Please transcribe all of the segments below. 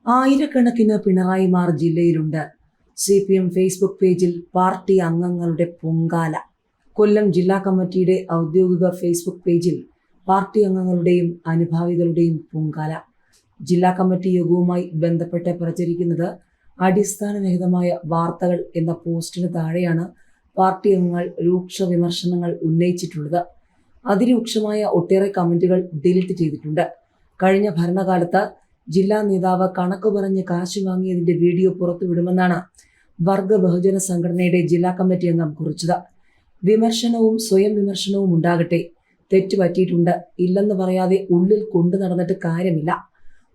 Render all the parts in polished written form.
ആയിരക്കണക്കിന് പിണറായിമാർ ജില്ലയിലുണ്ട്. CPM Facebook പേജിൽ പാർട്ടി അംഗങ്ങളുടെ പൊങ്കാല. കൊല്ലം ജില്ലാ കമ്മിറ്റിയുടെ ഔദ്യോഗിക ഫേസ്ബുക്ക് പേജിൽ പാർട്ടി അംഗങ്ങളുടെയും അനുഭാവികളുടെയും പൊങ്കാല. ജില്ലാ കമ്മിറ്റി യോഗവുമായി ബന്ധപ്പെട്ട് പ്രചരിക്കുന്നത് അടിസ്ഥാനരഹിതമായ വാർത്തകൾ എന്ന പോസ്റ്റിന് താഴെയാണ് പാർട്ടി അംഗങ്ങൾ രൂക്ഷ വിമർശനങ്ങൾ ഉന്നയിച്ചിട്ടുള്ളത്. അതിരൂക്ഷമായ ഒട്ടേറെ കമന്റുകൾ ഡിലീറ്റ് ചെയ്തിട്ടുണ്ട്. കഴിഞ്ഞ ഭരണകാലത്ത് ജില്ലാ നേതാവ് കണക്ക് പറഞ്ഞ് കാശ് വാങ്ങിയതിന്റെ വീഡിയോ പുറത്തുവിടുമെന്നാണ് വർഗ ബഹുജന സംഘടനയുടെ ജില്ലാ കമ്മിറ്റി അംഗം കുറിച്ചത്. വിമർശനവും സ്വയം വിമർശനവും ഉണ്ടാകട്ടെ, തെറ്റുപറ്റിയിട്ടുണ്ട്, ഇല്ലെന്ന് പറയാതെ ഉള്ളിൽ കൊണ്ടു നടന്നിട്ട് കാര്യമില്ല.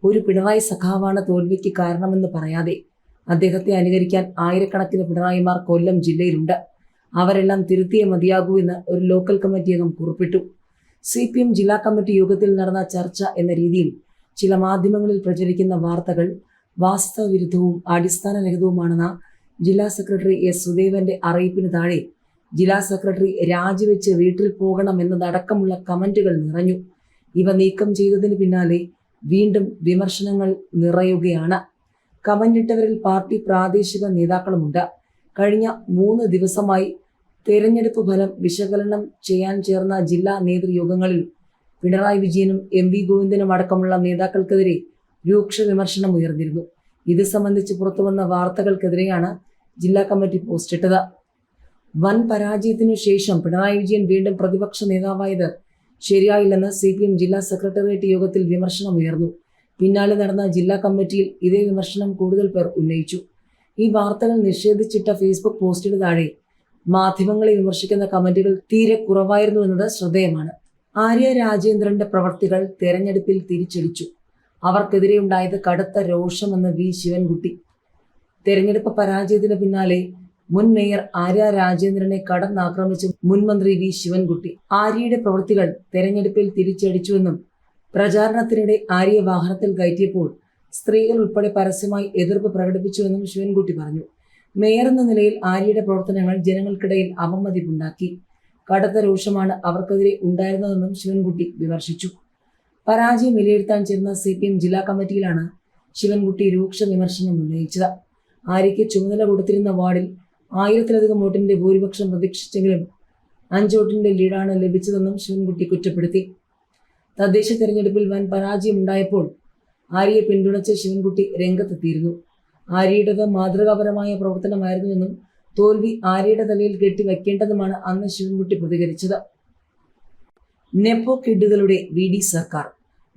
ഒരു പിണറായി സഖാവാണ് തോൽവിക്ക് കാരണമെന്ന് പറയാതെ അദ്ദേഹത്തെ അനുകരിക്കാൻ ആയിരക്കണക്കിന് പിണറായിമാർ കൊല്ലം ജില്ലയിലുണ്ട്. അവരെല്ലാം തിരുത്തിയേ മതിയാകൂ എന്ന് ഒരു ലോക്കൽ കമ്മിറ്റി അംഗം കുറിപ്പിട്ടു. CPM ജില്ലാ കമ്മിറ്റി യോഗത്തിൽ നടന്ന ചർച്ച എന്ന രീതിയിൽ ചില മാധ്യമങ്ങളിൽ പ്രചരിക്കുന്ന വാർത്തകൾ വാസ്തവവിരുദ്ധവും അടിസ്ഥാനരഹിതവുമാണെന്ന ജില്ലാ സെക്രട്ടറി S. സുദേവന്റെ അറിയിപ്പിന് താഴെ ജില്ലാ സെക്രട്ടറി രാജിവെച്ച് വീട്ടിൽ പോകണമെന്നതടക്കമുള്ള കമന്റുകൾ നിറഞ്ഞു. ഇവ നീക്കം ചെയ്തതിന് പിന്നാലെ വീണ്ടും വിമർശനങ്ങൾ നിറയുകയാണ്. കമന്റിട്ടവരിൽ പാർട്ടി പ്രാദേശിക നേതാക്കളുമുണ്ട്. കഴിഞ്ഞ 3 ദിവസമായി തെരഞ്ഞെടുപ്പ് ഫലം വിശകലനം ചെയ്യാൻ ചേർന്ന ജില്ലാ നേതൃയോഗങ്ങളിൽ പിണറായി വിജയനും MV ഗോവിന്ദനും അടക്കമുള്ള നേതാക്കൾക്കെതിരെ രൂക്ഷ വിമർശനം ഉയർന്നിരുന്നു. ഇത് സംബന്ധിച്ച് പുറത്തുവന്ന വാർത്തകൾക്കെതിരെയാണ് ജില്ലാ കമ്മിറ്റി പോസ്റ്റിട്ടത്. വൻ പരാജയത്തിനു ശേഷം പിണറായി വിജയൻ വീണ്ടും പ്രതിപക്ഷ നേതാവായത് ശരിയായില്ലെന്ന് CPM ജില്ലാ സെക്രട്ടേറിയറ്റ് യോഗത്തിൽ വിമർശനം ഉയർന്നു. പിന്നാലെ നടന്ന ജില്ലാ കമ്മിറ്റിയിൽ ഇതേ വിമർശനം കൂടുതൽ പേർ ഉന്നയിച്ചു. ഈ വാർത്തകൾ നിഷേധിച്ചിട്ട ഫേസ്ബുക്ക് പോസ്റ്റിന് താഴെ മാധ്യമങ്ങളെ വിമർശിക്കുന്ന കമന്റുകൾ തീരെ കുറവായിരുന്നു എന്നത് ശ്രദ്ധേയമാണ്. ആര്യ രാജേന്ദ്രന്റെ പ്രവർത്തികൾ തെരഞ്ഞെടുപ്പിൽ തിരിച്ചടിച്ചു. അവർക്കെതിരെ ഉണ്ടായത് കടുത്ത രോഷമെന്ന് V. ശിവൻകുട്ടി. തെരഞ്ഞെടുപ്പ് പരാജയത്തിന് പിന്നാലെ മുൻ മേയർ ആര്യ രാജേന്ദ്രനെ കടന്നാക്രമിച്ച് മുൻ മന്ത്രി V. ശിവൻകുട്ടി. ആര്യയുടെ പ്രവൃത്തികൾ തെരഞ്ഞെടുപ്പിൽ തിരിച്ചടിച്ചുവെന്നും പ്രചാരണത്തിനിടെ ആര്യ വാഹനത്തിൽ കയറ്റിയപ്പോൾ സ്ത്രീകൾ ഉൾപ്പെടെ പരസ്യമായി എതിർപ്പ് പ്രകടിപ്പിച്ചുവെന്നും ശിവൻകുട്ടി പറഞ്ഞു. മേയർ എന്ന നിലയിൽ ആര്യയുടെ പ്രവർത്തനങ്ങൾ ജനങ്ങൾക്കിടയിൽ അവമതിപ്പുണ്ടാക്കി. കടുത്ത രോഷമാണ് അവർക്കെതിരെ ഉണ്ടായിരുന്നതെന്നും ശിവൻകുട്ടി വിമർശിച്ചു. പരാജയം വിലയിരുത്താൻ ചേർന്ന CPM ജില്ലാ കമ്മിറ്റിയിലാണ് ശിവൻകുട്ടി രൂക്ഷ വിമർശനം ഉന്നയിച്ചത്. ആര്യയ്ക്ക് ചുമതല കൊടുത്തിരുന്ന വാർഡിൽ 1000-ലധികം വോട്ടിന്റെ ഭൂരിപക്ഷം പ്രതീക്ഷിച്ചെങ്കിലും 5 വോട്ടിന്റെ ലീഡാണ് ലഭിച്ചതെന്നും ശിവൻകുട്ടി കുറ്റപ്പെടുത്തി. തദ്ദേശ തെരഞ്ഞെടുപ്പിൽ വൻ പരാജയം ഉണ്ടായപ്പോൾ ആര്യയെ പിന്തുണച്ച് ശിവൻകുട്ടി രംഗത്തെത്തിയിരുന്നു. ആര്യയുടേത് മാതൃകാപരമായ പ്രവർത്തനമായിരുന്നുവെന്നും തോൽവി ആര്യയുടെ തലയിൽ കെട്ടിവെക്കേണ്ടതുമാണ് അന്ന് ശിവൻകുട്ടി പ്രതികരിച്ചത്. നെപ്പോ കിഡുകളുടെ VD സർക്കാർ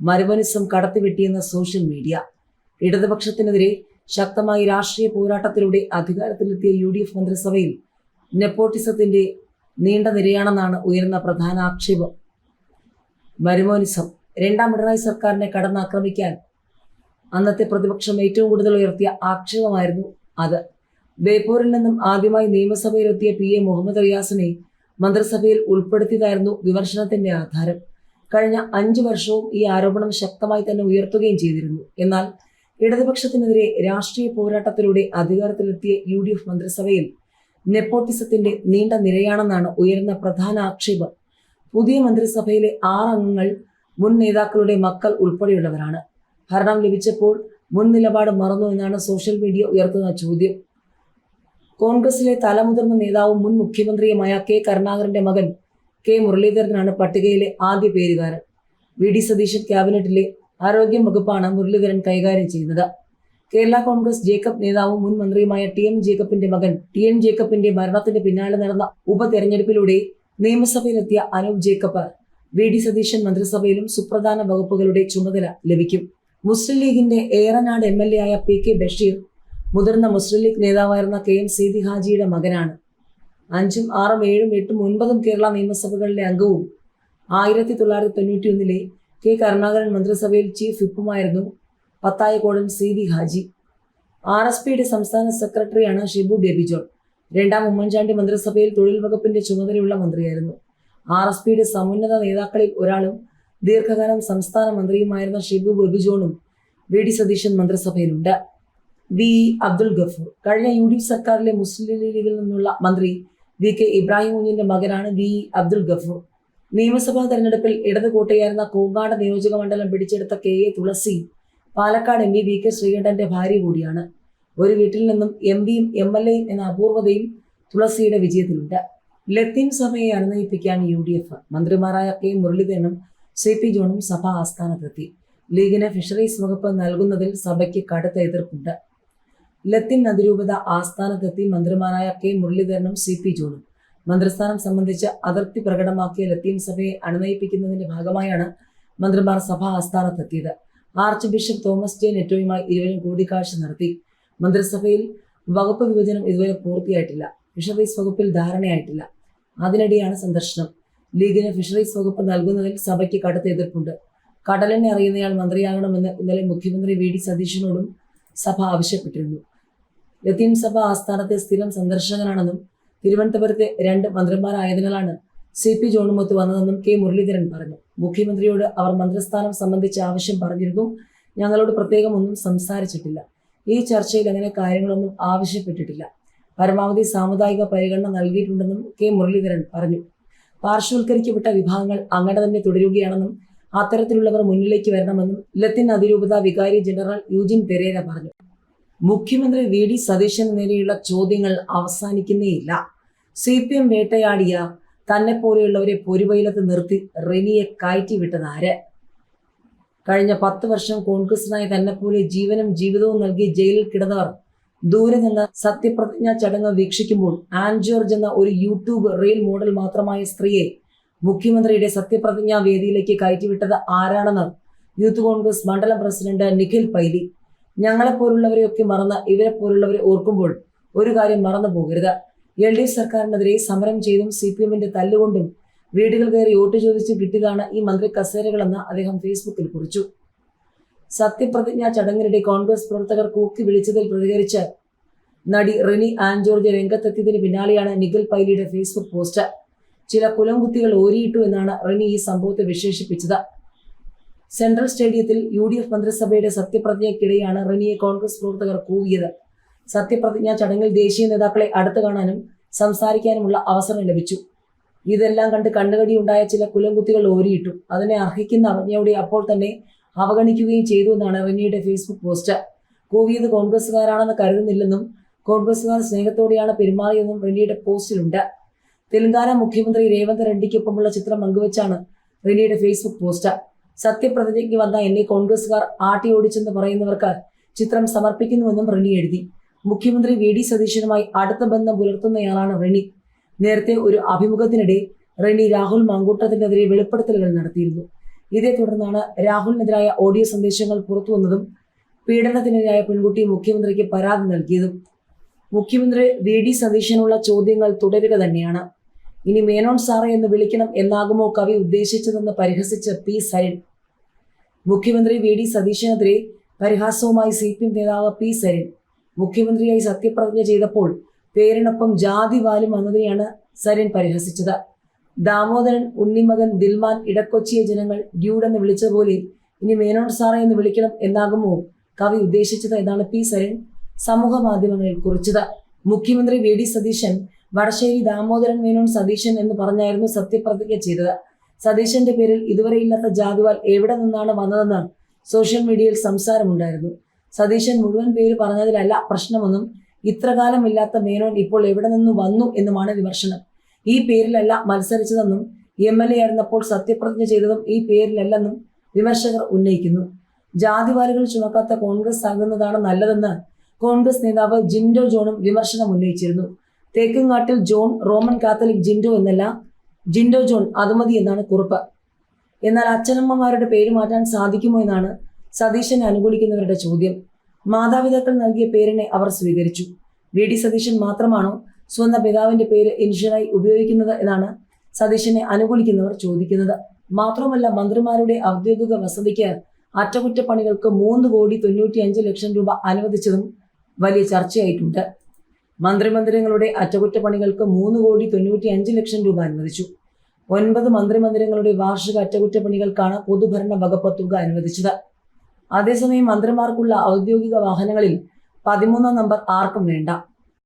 മരുമനിസം കടത്തിവെട്ടിയെന്ന സോഷ്യൽ മീഡിയ. ഇടതുപക്ഷത്തിനെതിരെ ശക്തമായ രാഷ്ട്രീയ പോരാട്ടത്തിലൂടെ അധികാരത്തിലെത്തിയ UDF മന്ത്രിസഭയിൽ നെപ്പോട്ടിസത്തിന്റെ നീണ്ട നിരയാണെന്നാണ് ഉയർന്ന പ്രധാന ആക്ഷേപം. മരുമോനിസം. 2ാം പിണറായി സർക്കാരിനെ കടന്നാക്രമിക്കാൻ അന്നത്തെ പ്രതിപക്ഷം ഏറ്റവും കൂടുതൽ ഉയർത്തിയ ആക്ഷേപമായിരുന്നു അത്. ബേപ്പൂരിൽ നിന്നും ആദ്യമായി നിയമസഭയിലെത്തിയ PA മുഹമ്മദ് റിയാസിനെ മന്ത്രിസഭയിൽ ഉൾപ്പെടുത്തിയതായിരുന്നു വിമർശനത്തിന്റെ ആധാരം. കഴിഞ്ഞ 5 വർഷവും ഈ ആരോപണം ശക്തമായി തന്നെ ഉയർത്തുകയും ചെയ്തിരുന്നു. എന്നാൽ ഇടതുപക്ഷത്തിനെതിരെ രാഷ്ട്രീയ പോരാട്ടത്തിലൂടെ അധികാരത്തിലെത്തിയ UDF മന്ത്രിസഭയിൽ നെപ്പോട്ടിസത്തിന്റെ നീണ്ട നിരയാണെന്നാണ് ഉയർന്ന പ്രധാന ആക്ഷേപം. പുതിയ മന്ത്രിസഭയിലെ 6 അംഗങ്ങൾ മുൻ നേതാക്കളുടെ മക്കൾ ഉൾപ്പെടെയുള്ളവരാണ്. ഭരണം ലഭിച്ചപ്പോൾ മുൻ നിലപാട് മറന്നു എന്നാണ് സോഷ്യൽ മീഡിയ ഉയർത്തുന്ന ചോദ്യം. കോൺഗ്രസിലെ തലമുതിർന്ന നേതാവും മുൻ മുഖ്യമന്ത്രിയുമായ K. കരുണാകരന്റെ മകൻ K. മുരളീധരനാണ് പട്ടികയിലെ ആദ്യ പേരുകാരൻ. VD സതീശൻ ക്യാബിനറ്റിലെ ആരോഗ്യം വകുപ്പാണ് മുരളീധരൻ കൈകാര്യം ചെയ്യുന്നത്. കേരള കോൺഗ്രസ് ജേക്കബ് നേതാവും മുൻ മന്ത്രിയുമായ TM ജേക്കബിന്റെ മകൻ TN ജേക്കബിന്റെ മരണത്തിന് പിന്നാലെ നടന്ന ഉപതെരഞ്ഞെടുപ്പിലൂടെ നിയമസഭയിലെത്തിയ അനൂപ് ജേക്കബ് VD സതീശൻ മന്ത്രിസഭയിലും സുപ്രധാന വകുപ്പുകളുടെ ചുമതല ലഭിക്കും. മുസ്ലിം ലീഗിന്റെ ഏറനാട് MLA ആയ PK ബഷീർ മുതിർന്ന മുസ്ലിം ലീഗ് നേതാവായിരുന്ന KM സീതി ഹാജിയുടെ മകനാണ്. 5ഉം 6ഉം 7ഉം 8ഉം 9ഉം കേരള നിയമസഭകളിലെ അംഗവും 1991 K. കരുണാകരൻ മന്ത്രിസഭയിൽ ചീഫ് വിപ്പുമായിരുന്നു പത്തായക്കോടൻ സീതി ഹാജി. RSPയുടെ സംസ്ഥാന സെക്രട്ടറിയാണ് ഷിബു ബേബി ജോൺ. 2ാം ഉമ്മൻചാണ്ടി മന്ത്രിസഭയിൽ തൊഴിൽ വകുപ്പിന്റെ ചുമതലയുള്ള മന്ത്രിയായിരുന്നു. RSPയുടെ സമുന്നത നേതാക്കളിൽ ഒരാളും ദീർഘകാലം സംസ്ഥാന മന്ത്രിയുമായിരുന്ന ഷിബു ബേബി ജോണും VD സതീശൻ മന്ത്രിസഭയിലുണ്ട്. VE അബ്ദുൽ ഗഫൂർ കഴിഞ്ഞ UDF സർക്കാരിലെ മുസ്ലിം ലീഗിൽ നിന്നുള്ള മന്ത്രി VK ഇബ്രാഹിം കുഞ്ഞിന്റെ മകനാണ് VE അബ്ദുൽ ഗഫൂർ. നിയമസഭാ തെരഞ്ഞെടുപ്പിൽ ഇടത് കോട്ടയായിരുന്ന കോങ്ങാട് നിയോജക മണ്ഡലം പിടിച്ചെടുത്ത KA Thulasi Palakkad M P V K ശ്രീകണ്ഠന്റെ ഭാര്യ കൂടിയാണ്. ഒരു വീട്ടിൽ നിന്നും എം പിയും MLAയും എന്ന അപൂർവതയും തുളസിയുടെ വിജയത്തിലുണ്ട്. ലത്തീൻ സഭയെ അനുനയിപ്പിക്കാൻ UDF. മന്ത്രിമാരായ കെ മുരളീധരനും CP ജോണും സഭാ ആസ്ഥാനത്തെത്തി. ലീഗിന് ഫിഷറീസ് വകുപ്പ് നൽകുന്നതിൽ സഭയ്ക്ക് കടുത്ത എതിർപ്പുണ്ട്. ലത്തീൻ അതിരൂപത ആസ്ഥാനത്തെത്തി മന്ത്രിമാരായ കെ മുരളീധരനും CP ജോണും മന്ത്രിസ്ഥാനം സംബന്ധിച്ച് അതൃപ്തി പ്രകടമാക്കിയ ലത്തീൻ സഭയെ അനുനയിപ്പിക്കുന്നതിന്റെ ഭാഗമായാണ് മന്ത്രിമാർ സഭാ ആസ്ഥാനത്തെത്തിയത്. ആർച്ച് ബിഷപ്പ് തോമസ് ജെ നെറ്റോയുമായി ഇരുവരും കൂടിക്കാഴ്ച നടത്തി. മന്ത്രിസഭയിൽ വകുപ്പ് വിഭജനം ഇതുവരെ പൂർത്തിയായിട്ടില്ല. ഫിഷറീസ് വകുപ്പിൽ ധാരണയായിട്ടില്ല. അതിനിടെയാണ് സന്ദർശനം. ലീഗിന് ഫിഷറീസ് വകുപ്പ് നൽകുന്നതിൽ സഭയ്ക്ക് കടുത്ത എതിർപ്പുണ്ട്. കടലിനെ അറിയുന്നയാൾ മന്ത്രിയാകണമെന്ന് ഇന്നലെ മുഖ്യമന്ത്രി VD സതീശനോടും സഭ ആവശ്യപ്പെട്ടിരുന്നു. ലത്തീൻ സഭ ആസ്ഥാനത്തെ സ്ഥിരം സന്ദർശകനാണെന്നും തിരുവനന്തപുരത്തെ 2 മന്ത്രിമാരായതിനാലാണ് CP ജോണുമൊത്ത് വന്നതെന്നും കെ മുരളീധരൻ പറഞ്ഞു. മുഖ്യമന്ത്രിയോട് അവർ മന്ത്രിസ്ഥാനം സംബന്ധിച്ച ആവശ്യം പറഞ്ഞിരുന്നു. ഞങ്ങളോട് പ്രത്യേകം ഒന്നും സംസാരിച്ചിട്ടില്ല. ഈ ചർച്ചയിൽ അങ്ങനെ കാര്യങ്ങളൊന്നും ആവശ്യപ്പെട്ടിട്ടില്ല. പരമാവധി സാമുദായിക പരിഗണന നൽകിയിട്ടുണ്ടെന്നും കെ മുരളീധരൻ പറഞ്ഞു. പാർശ്വവൽക്കരിക്കപ്പെട്ട വിഭാഗങ്ങൾ അങ്ങനെ തന്നെ തുടരുകയാണെന്നും അത്തരത്തിലുള്ളവർ മുന്നിലേക്ക് വരണമെന്നും ലത്തീൻ അതിരൂപത വികാരി ജനറൽ യൂജിൻ പെരേര പറഞ്ഞു. മുഖ്യമന്ത്രി VD സതീശന് നേരെയുള്ള ചോദ്യങ്ങൾ അവസാനിക്കുന്നേയില്ല. CPM വേട്ടയാടിയ തന്നെ പോലെയുള്ളവരെ പൊരുവയിലത്ത് നിർത്തി റെനിയെ കയറ്റിവിട്ടതാര്? കഴിഞ്ഞ 10 വർഷം കോൺഗ്രസിനായി തന്നെപ്പോലെ ജീവനും ജീവിതവും നൽകി ജയിലിൽ കിടന്നവർ ദൂരെ നിന്ന് സത്യപ്രതിജ്ഞാ ചടങ്ങ് വീക്ഷിക്കുമ്പോൾ ആൻ ജോർജ് എന്ന ഒരു യൂട്യൂബ് റീൽ മോഡൽ മാത്രമായ സ്ത്രീയെ മുഖ്യമന്ത്രിയുടെ സത്യപ്രതിജ്ഞാ വേദിയിലേക്ക് കയറ്റിവിട്ടത് ആരാണെന്ന് യൂത്ത് കോൺഗ്രസ് മണ്ഡലം പ്രസിഡന്റ് നിഖിൽ പൈലി. ഞങ്ങളെപ്പോലുള്ളവരെയൊക്കെ മറന്ന് ഇവരെ പോലുള്ളവരെ ഓർക്കുമ്പോൾ ഒരു കാര്യം മറന്നു പോകരുത്. LDF സർക്കാരിനെതിരെ സമരം ചെയ്തും CPMന്റെ തല്ലുകൊണ്ടും വീടുകൾ കയറി വോട്ട് ചോദിച്ച് കിട്ടിയതാണ് ഈ മന്ത്രി കസേരകളെന്ന് അദ്ദേഹം ഫേസ്ബുക്കിൽ കുറിച്ചു. സത്യപ്രതിജ്ഞാ ചടങ്ങിനിടെ കോൺഗ്രസ് പ്രവർത്തകർ കൂക്കി വിളിച്ചതിൽ പ്രതികരിച്ച് നടി റെനി ആൻ ജോർജ് രംഗത്തെത്തിയതിന് പിന്നാലെയാണ് നിഖിൽ പൈലിയുടെ ഫേസ്ബുക്ക് പോസ്റ്റ്. ചില കുലംകുത്തികൾ ഓരിയിട്ടു എന്നാണ് റെനി ഈ സംഭവത്തെ വിശേഷിപ്പിച്ചത്. സെൻട്രൽ സ്റ്റേഡിയത്തിൽ UDF മന്ത്രിസഭയുടെ സത്യപ്രതിജ്ഞയ്ക്കിടെയാണ് റെനിയെ കോൺഗ്രസ് പ്രവർത്തകർ കൂവിയത്. സത്യപ്രതിജ്ഞാ ചടങ്ങിൽ ദേശീയ നേതാക്കളെ അടുത്ത് കാണാനും സംസാരിക്കാനുമുള്ള അവസരം ലഭിച്ചു. ഇതെല്ലാം കണ്ട് കണ്ണുകടിയുണ്ടായ ചില കുലംകുത്തികൾ ഓരിയിട്ടു. അതിനെ അർഹിക്കുന്ന അവജ്ഞയോടെ അപ്പോൾ തന്നെ അവഗണിക്കുകയും ചെയ്തു എന്നാണ് റെനിയുടെ ഫേസ്ബുക്ക് പോസ്റ്റ്. കൂവിയത് കോൺഗ്രസുകാരാണെന്ന് കരുതുന്നില്ലെന്നും കോൺഗ്രസുകാർ സ്നേഹത്തോടെയാണ് പെരുമാറിയെന്നും റെനിയുടെ പോസ്റ്റിലുണ്ട്. തെലങ്കാന മുഖ്യമന്ത്രി രേവന്ത് റെഡ്ഡിക്കൊപ്പമുള്ള ചിത്രം പങ്കുവച്ചാണ് റെനിയുടെ ഫേസ്ബുക്ക് പോസ്റ്റ്. സത്യപ്രതിജ്ഞയ്ക്ക് വന്ന എന്നെ കോൺഗ്രസുകാർ ആട്ടി ഓടിച്ചെന്ന് പറയുന്നവർക്ക് ചിത്രം സമർപ്പിക്കുന്നുവെന്നും റെനി എഴുതി. മുഖ്യമന്ത്രി VD സതീശനുമായി അടുത്ത ബന്ധം പുലർത്തുന്നയാളാണ് റെനി. നേരത്തെ ഒരു അഭിമുഖത്തിനിടെ റെനി രാഹുൽ മാങ്കൂട്ടത്തിനെതിരെ വെളിപ്പെടുത്തലുകൾ നടത്തിയിരുന്നു. ഇതേ തുടർന്നാണ് രാഹുലിനെതിരായ ഓഡിയോ സന്ദേശങ്ങൾ പുറത്തുവന്നതും പീഡനത്തിനിരയായ പെൺകുട്ടി മുഖ്യമന്ത്രിക്ക് പരാതി നൽകിയതും. മുഖ്യമന്ത്രി VD സതീശനുള്ള ചോദ്യങ്ങൾ തുടരുക തന്നെയാണ്. ഇനി മേനോൻ സാറേ എന്ന് വിളിക്കണം എന്നാകുമോ കവി ഉദ്ദേശിച്ചതെന്ന് പരിഹസിച്ച് P സരിൻ. മുഖ്യമന്ത്രി VD സതീശനെതിരെ പരിഹാസവുമായി CPM നേതാവ് P സരിൻ. മുഖ്യമന്ത്രിയായി സത്യപ്രതിജ്ഞ ചെയ്തപ്പോൾ പേരിനൊപ്പം ജാതി വാലും വന്നതിനെയാണ് സരിൻ പരിഹസിച്ചത്. ദാമോദരൻ, ഉണ്ണിമകൻ, ദിൽമാൻ, ഇടക്കൊച്ചിയെ ജനങ്ങൾ ഡ്യൂഡ് എന്ന് വിളിച്ചതുപോലെ ഇനി മേനോൻ സാറേ എന്ന് വിളിക്കണം എന്നാകുമോ കവി ഉദ്ദേശിച്ചത് എന്നാണ് P സരിൻ സമൂഹ മാധ്യമങ്ങളിൽ കുറിച്ചത്. മുഖ്യമന്ത്രി VD സതീശൻ വടശ്ശേരി ദാമോദരൻ മേനോൻ സതീശൻ എന്ന് പറഞ്ഞായിരുന്നു സത്യപ്രതിജ്ഞ ചെയ്തത്. സതീശന്റെ പേരിൽ ഇതുവരെ ഇല്ലാത്ത ജാതിവാൽ എവിടെ നിന്നാണ് വന്നതെന്ന് സോഷ്യൽ മീഡിയയിൽ സംസാരമുണ്ടായിരുന്നു. സതീശൻ മുഴുവൻ പേര് പറഞ്ഞതിലല്ല പ്രശ്നമെന്നും ഇത്രകാലം ഇല്ലാത്ത മേനോൻ ഇപ്പോൾ എവിടെ നിന്ന് വന്നു എന്നുമാണ് വിമർശനം. ഈ പേരിലല്ല മത്സരിച്ചതെന്നും MLA ആയിരുന്നപ്പോൾ സത്യപ്രതിജ്ഞ ചെയ്തതും ഈ പേരിലല്ലെന്നും വിമർശകർ ഉന്നയിക്കുന്നു. ജാതിവാലുകൾ ചുമക്കാത്ത കോൺഗ്രസ് ആകുന്നതാണ് നല്ലതെന്ന് കോൺഗ്രസ് നേതാവ് ജിൻഡോ ജോണും വിമർശനം ഉന്നയിച്ചിരുന്നു. Thekkumkattil John Roman Catholic Jinto എന്നല്ല, ജിൻഡോ ജോൺ അത് മതി എന്നാണ് കുറിപ്പ്. എന്നാൽ അച്ഛനമ്മമാരുടെ പേര് മാറ്റാൻ സാധിക്കുമോ എന്നാണ് സതീശനെ അനുകൂലിക്കുന്നവരുടെ ചോദ്യം. മാതാപിതാക്കൾ നൽകിയ പേരിനെ അവർ സ്വീകരിച്ചു. VD സതീശൻ മാത്രമാണോ സ്വന്തം പിതാവിന്റെ പേര് ഇനിഷ്യലായി ഉപയോഗിക്കുന്നത് എന്നാണ് സതീശനെ അനുകൂലിക്കുന്നവർ ചോദിക്കുന്നത്. മാത്രമല്ല, മന്ത്രിമാരുടെ ഔദ്യോഗിക വസതിക്ക് അറ്റകുറ്റപ്പണികൾക്ക് 3,95,00,000 രൂപ അനുവദിച്ചതും വലിയ ചർച്ചയായിട്ടുണ്ട്. മന്ത്രിമന്ദിരങ്ങളുടെ അറ്റകുറ്റപ്പണികൾക്ക് 3,95,00,000 രൂപ അനുവദിച്ചു. 9 മന്ത്രിമന്ദിരങ്ങളുടെ വാർഷിക അറ്റകുറ്റപ്പണികൾക്കാണ് പൊതുഭരണ വകുപ്പ് തുക അനുവദിച്ചത്. അതേസമയം മന്ത്രിമാർക്കുള്ള ഔദ്യോഗിക വാഹനങ്ങളിൽ 13-ാം നമ്പർ ആർക്കും വേണ്ട.